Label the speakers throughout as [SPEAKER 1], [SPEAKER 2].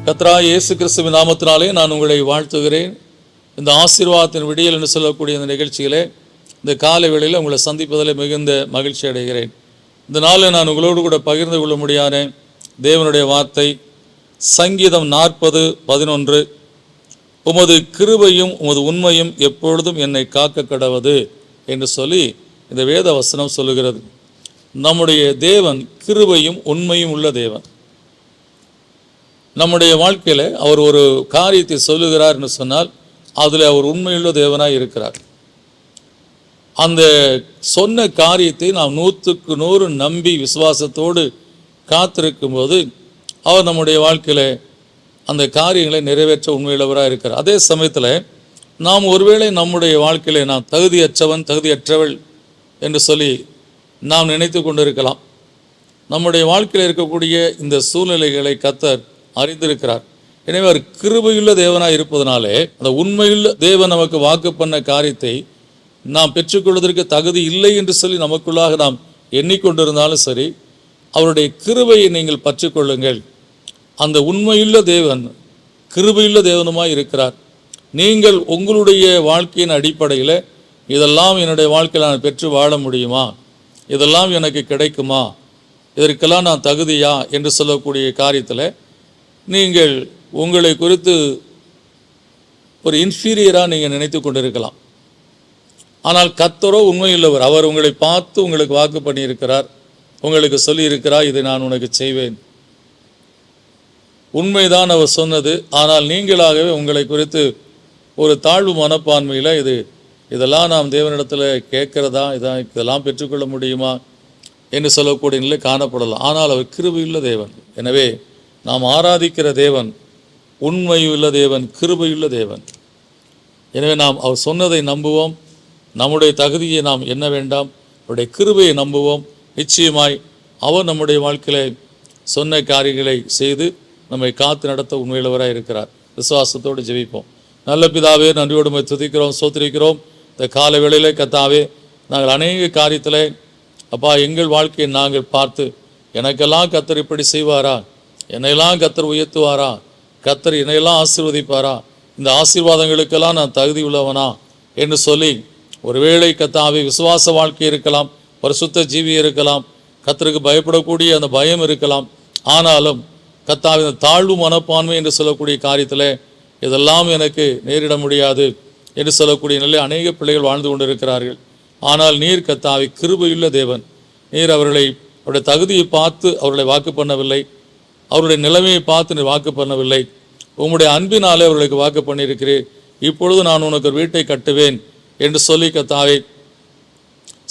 [SPEAKER 1] கர்த்தராகிய இயேசு கிறிஸ்துவின் நாமத்தினாலே நான் உங்களை வாழ்த்துகிறேன். இந்த ஆசீர்வாதத்தின் விடியல் என்று சொல்லக்கூடிய இந்த நிகழ்ச்சியிலே இந்த காலை வேளையில் உங்களை சந்திப்பதில் மிகுந்த மகிழ்ச்சி அடைகிறேன். இந்த நாளில் நான் உங்களோடு கூட பகிர்ந்து கொள்ள முடியாத தேவனுடைய வார்த்தை சங்கீதம் 40:11. உமது கிருபையும் உமது உண்மையும் எப்பொழுதும் என்னை காக்க கடவது என்று சொல்லி இந்த வேத வசனம் சொல்லுகிறது. நம்முடைய தேவன் கிருபையும் உண்மையும் உள்ள தேவன். நம்முடைய வாழ்க்கையில் அவர் ஒரு காரியத்தை சொல்லுகிறார் என்று சொன்னால் அதில் அவர் உண்மையுள்ள தேவனாய் இருக்கிறார். அந்த சொன்ன காரியத்தை நாம் 100% நம்பி விசுவாசத்தோடு காத்திருக்கும் போது அவர் நம்முடைய வாழ்க்கையில் அந்த காரியங்களை நிறைவேற்ற உண்மையுள்ளவராக இருக்கிறார். அதே சமயத்தில் நாம் ஒருவேளை நம்முடைய வாழ்க்கையில் நாம் தகுதியற்றவன் தகுதியற்றவள் என்று சொல்லி நாம் நினைத்து கொண்டிருக்கலாம். நம்முடைய வாழ்க்கையில் இருக்கக்கூடிய இந்த சூழ்நிலைகளை கர்த்தர் அறிந்திருக்கிறார். எனவே அவர் கிருபையுள்ள தேவனாய் இருப்பதனாலே அந்த உண்மையுள்ள தேவன் நமக்கு வாக்கு பண்ண காரியத்தை நாம் பெற்றுக்கொள்வதற்கு தகுதி இல்லை என்று சொல்லி நமக்குள்ளாக நாம் எண்ணிக்கொண்டிருந்தாலும் சரி, அவருடைய கிருபையை நீங்கள் பற்றிக்கொள்ளுங்கள். அந்த உண்மையுள்ள தேவன் கிருபையுள்ள தேவனுமாய் இருக்கிறார். நீங்கள் உங்களுடைய வாழ்க்கையின் அடிப்படையில் இதெல்லாம் என்னுடைய வாழ்க்கையில் நான் பெற்று வாழ முடியுமா, இதெல்லாம் எனக்கு கிடைக்குமா, இதற்கெல்லாம் நான் தகுதியா என்று சொல்லக்கூடிய காரியத்தில் நீங்கள் உங்களை குறித்து ஒரு இன்ஃபீரியராக நீங்கள் நினைத்து கொண்டிருக்கலாம். ஆனால் கர்த்தரோ உண்மையுள்ளவர். அவர் உங்களை பார்த்து உங்களுக்கு வாக்கு பண்ணியிருக்கிறார், உங்களுக்கு சொல்லியிருக்கிறார், இதை நான் உனக்கு செய்வேன். உண்மைதான் அவர் சொன்னது. ஆனால் நீங்களாகவே உங்களை குறித்து ஒரு தாழ்வு மனப்பான்மையில் இதெல்லாம் நாம் தேவனிடத்தில் கேட்கிறதா, இதெல்லாம் பெற்றுக்கொள்ள முடியுமா என்று சொல்லக்கூடிய நிலை காணப்படலாம். ஆனால் அவர் கிருபையுள்ள தேவன். எனவே நாம் ஆராதிக்கிற தேவன் உண்மையுள்ள தேவன், கிருபையுள்ள தேவன். எனவே நாம் அவர் சொன்னதை நம்புவோம். நம்முடைய தகுதியை நாம் எண்ண வேண்டாம், அவருடைய கிருபையை நம்புவோம். நிச்சயமாய் அவர் நம்முடைய வாழ்க்கையில் சொன்ன காரியங்களை செய்து நம்மை காத்து நடத்த உண்மையுள்ளவராக இருக்கிறார். விசுவாசத்தோடு ஜெபிப்போம். நல்ல பிதாவே, நன்றியோடு துதிக்கிறோம், சோத்திரிக்கிறோம். இந்த கால வேளையிலே கர்த்தாவே, நாங்கள் அநேக காரியத்தில் அப்பா எங்கள் வாழ்க்கையை நாங்கள் பார்த்து எனக்கெல்லாம் கர்த்தர் இப்படி செய்வாரா, என்னையெல்லாம் கர்த்தர் உயர்த்துவாரா, கர்த்தர் என்னையெல்லாம் ஆசீர்வதிப்பாரா, இந்த ஆசீர்வாதங்களுக்கெல்லாம் நான் தகுதி உள்ளவனா என்று சொல்லி ஒருவேளை கர்த்தாவே விசுவாச வாழ்க்கை இருக்கலாம், பரிசுத்த ஜீவி இருக்கலாம், கர்த்தருக்கு பயப்படக்கூடிய அந்த பயம் இருக்கலாம். ஆனாலும் கர்த்தாவே இந்த தாழ்வு மனப்பான்மை என்று சொல்லக்கூடிய காரியத்தில் இதெல்லாம் எனக்கு நேரிட முடியாது என்று சொல்லக்கூடிய நிலை அநேக பிள்ளைகள் வாழ்ந்து கொண்டிருக்கிறார்கள். ஆனால் நீர் கர்த்தாவே கிருபையுள்ள தேவன். நீர் அவருடைய தகுதியை பார்த்து அவர்களை வாக்கு பண்ணவில்லை, அவருடைய நிலைமையை பார்த்து நீ வாக்கு பண்ணவில்லை. உம்முடைய அன்பினாலே அவர்களுக்கு வாக்கு பண்ணியிருக்கிறேன். இப்பொழுது நான் உனக்கு ஒரு வீட்டை கட்டுவேன் என்று சொல்லி கர்த்தாவே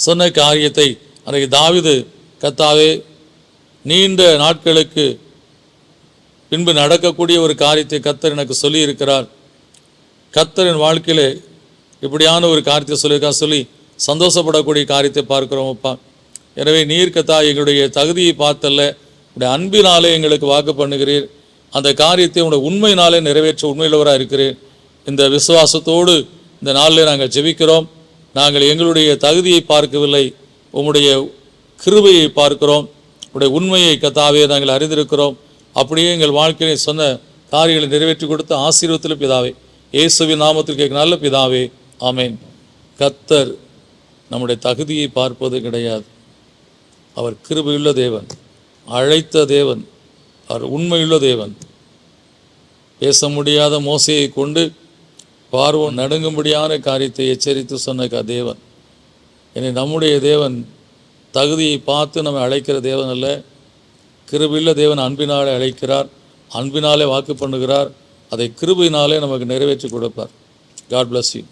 [SPEAKER 1] சொன்ன காரியத்தை அன்றைக்கு தாவீது கர்த்தாவே நீண்ட நாட்களுக்கு பின்பு நடக்கக்கூடிய ஒரு காரியத்தை கர்த்தர் எனக்கு சொல்லி இருக்கிறார். கர்த்தரின் வாழ்க்கையில் இப்படியான ஒரு காரியத்தை சொல்லியிருக்கார் சொல்லி சந்தோஷப்படக்கூடிய காரியத்தை பார்க்கிறோம் அப்பா. எனவே நீர் கர்த்தாவே எங்களுடைய தகுதியை பார்த்தல்ல, உடைய அன்பினாலே எங்களுக்கு வாக்கு பண்ணுகிறீர். அந்த காரியத்தை உடைய உண்மையினாலே நிறைவேற்ற உண்மையுள்ளவராக இருக்கிறேன். இந்த விசுவாசத்தோடு இந்த நாளில் நாங்கள் ஜெபிக்கிறோம். நாங்கள் எங்களுடைய தகுதியை பார்க்கவில்லை, உம்முடைய கிருபையை பார்க்கிறோம். உடைய உண்மையை கர்த்தாவே நாங்கள் அறிந்திருக்கிறோம். அப்படியே எங்கள் வாழ்க்கையை சொன்ன காரியங்களை நிறைவேற்றி கொடுத்த ஆசீர்வாதத்தில் பிதாவே, இயேசுவின் நாமத்தில் கேட்க நல்ல பிதாவே, ஆமேன். கர்த்தர் நம்முடைய தகுதியை பார்ப்பது கிடையாது. அவர் கிருபையுள்ள தேவன், அழைத்த தேவன், அவர் உண்மையுள்ள தேவன். பேச முடியாத மோசையை கொண்டு பார்வோன் நடுங்கும்படியான காரியத்தை எச்சரித்து சொன்ன தேவன். எனவே நம்முடைய தேவன் தகுதியை பார்த்து நம்மை அழைக்கிற தேவன் அல்ல, கிருபையுள்ள தேவன் அன்பினாலே அழைக்கிறார், அன்பினாலே வாக்கு பண்ணுகிறார். அதை கிருபையினாலே நமக்கு நிறைவேற்றி கொடுப்பார். God bless you.